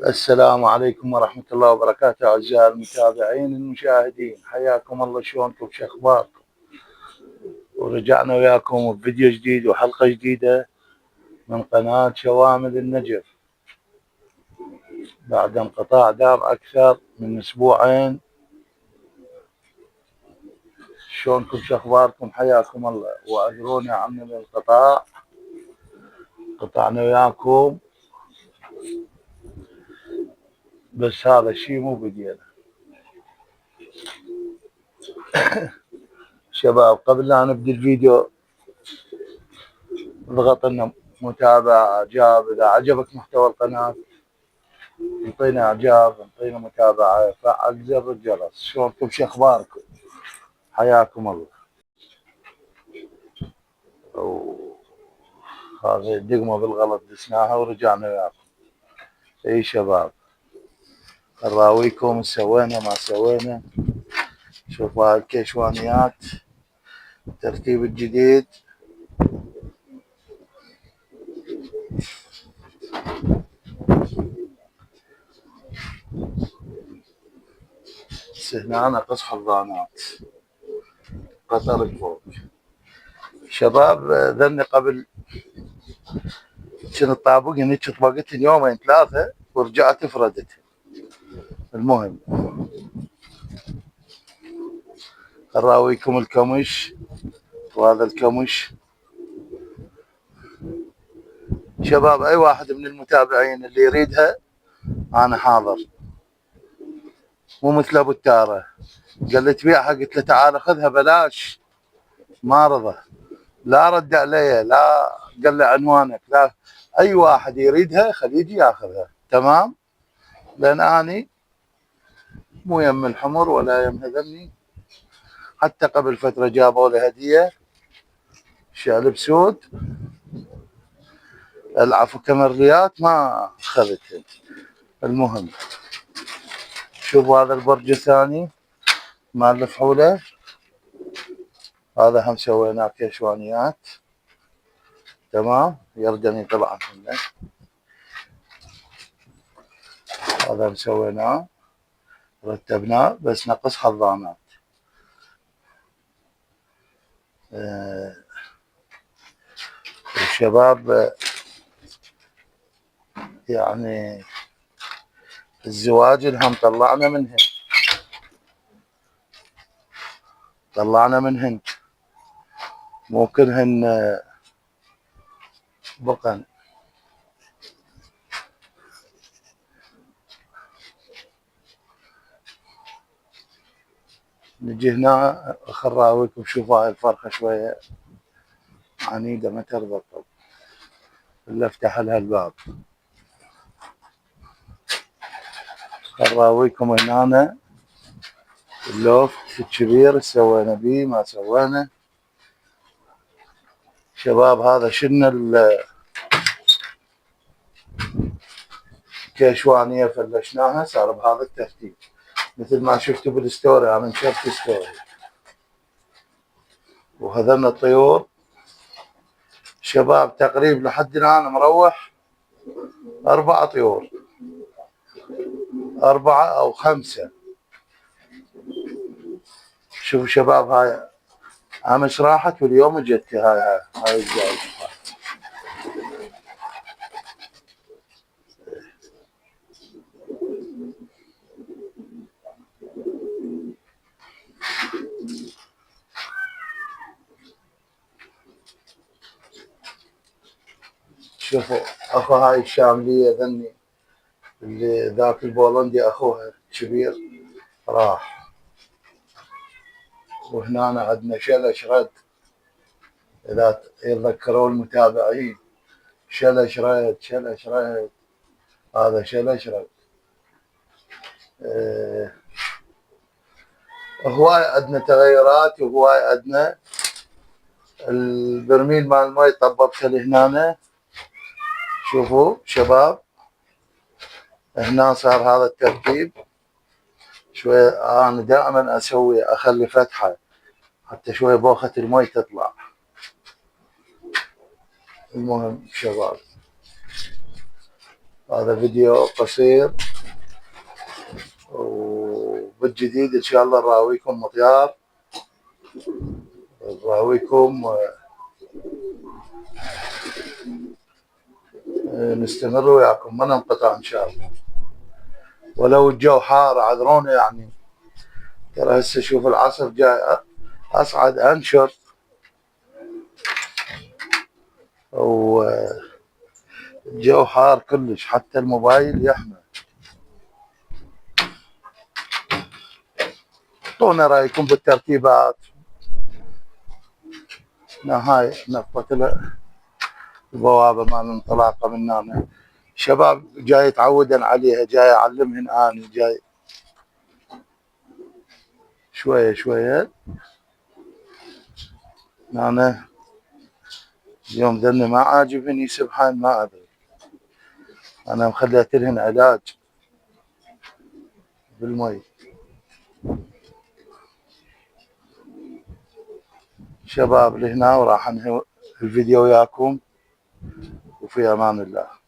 السلام عليكم ورحمة الله وبركاته أعزائي المتابعين المشاهدين، حياكم الله. شلونكم؟ شو أخباركم؟ ورجعنا وياكم بفيديو جديد وحلقة جديدة من قناة شوامل النجف بعد انقطاع دام أكثر من أسبوعين. شلونكم؟ شو أخباركم؟ حياكم الله. وأعذرونا عن الانقطاع، قطعنا وياكم بس هذا الشيء مو بدينا. شباب، قبل لا نبدأ الفيديو اضغط لنا متابعة، إعجاب. إذا عجبك محتوى القناة انطينا إعجاب، انطينا متابعة، فعل زر الجرس. شلونكم؟ شو أخباركم؟ حياكم الله. هذه الدقمة بالغلط دسناها ورجعنا وياكم. اي شباب، نراويكم ايش سوينا ما سوينا. شوفوا هاي الكيشوانيات، الترتيب الجديد. هنا نقص حضانات قطر الفوق. شباب، ذني قبل كنت طابق هنيك، طبقتهن يومين ثلاثة ورجعت فردت. المهم نراويكم الكمش، وهذا الكمش. شباب، اي واحد من المتابعين اللي يريدها انا حاضر، مو مثل ابو التاره قال لي تبيعها، قلت له تعال خذها بلاش، ما رضى. لا رد علي، لا قال لي عنوانك، لا. اي واحد يريدها خليه يجي ياخذها، تمام؟ لان اني مو يم الحمر ولا يم هذني. حتى قبل فتره جابوا لي هديه شالب سود، العفو كمرليات، ما اخذتها. المهم شوفوا هذا البرج الثاني مال الفحوله، هذا هم سويناه كيشوانيات، تمام. يردني طبعا منه، هذا سويناه رتبناه بس نقص حضانات. الشباب يعني الزواج الهم طلعنا منهن ممكنهن بقن. نجي هنا خراويكم، شوفوا هاي الفرخة شوية عنيدة ما تربط الا افتح لها الباب. خراويكم هنا اللوفت الكبير سوينا بيه ما سوينا. شباب، هذا شلنا الكيشوانية فلشناها، صار بهذا الترتيب مثل ما شفتوا بالستوري. انا نشرت ستوري. وهذن الطيور شباب تقريبا لحد الان مروح 4 طيور، 4 أو 5. شوفوا شباب، هاي امس راحت واليوم جت هاي الزاوية. شوفوا اخو هاي الشاملية ذني، اللي ذاك البولندي اخوها كبير راح. وهنا عندنا شلش رد، اذا يتذكروا المتابعين، شلش رد شلش رد، هذا شلش رد. هواي عندنا تغيرات، وهواي عندنا البرميل مال المي طببته لهنا. شوفوا شباب، هنا صار هذا الترتيب شوي. انا دائما اسوي اخلي فتحه حتى شوي بوخه المي تطلع. المهم شباب، هذا فيديو قصير، وبالجديد ان شاء الله نراويكم مطيار، نراويكم نستمر وياكم ما ننقطع ان شاء الله. ولو الجو حار اعذرونا يعني، ترى هسه شوف العصر جاي اصعد انشر والجو حار كلش، حتى الموبايل يحمى. اعطونا رايكم بالترتيبات. هاي نقطة البوابة مال الانطلاقة من هنا. شباب جاي يتعودن عليها، جاي اعلمهن اني جاي شوية شوية. انا اليوم ذني ما عاجبني سبحان ما ادري، انا مخليت لهن علاج بالمي. شباب لهنا وراح انهي الفيديو وياكم، وفي امان الله.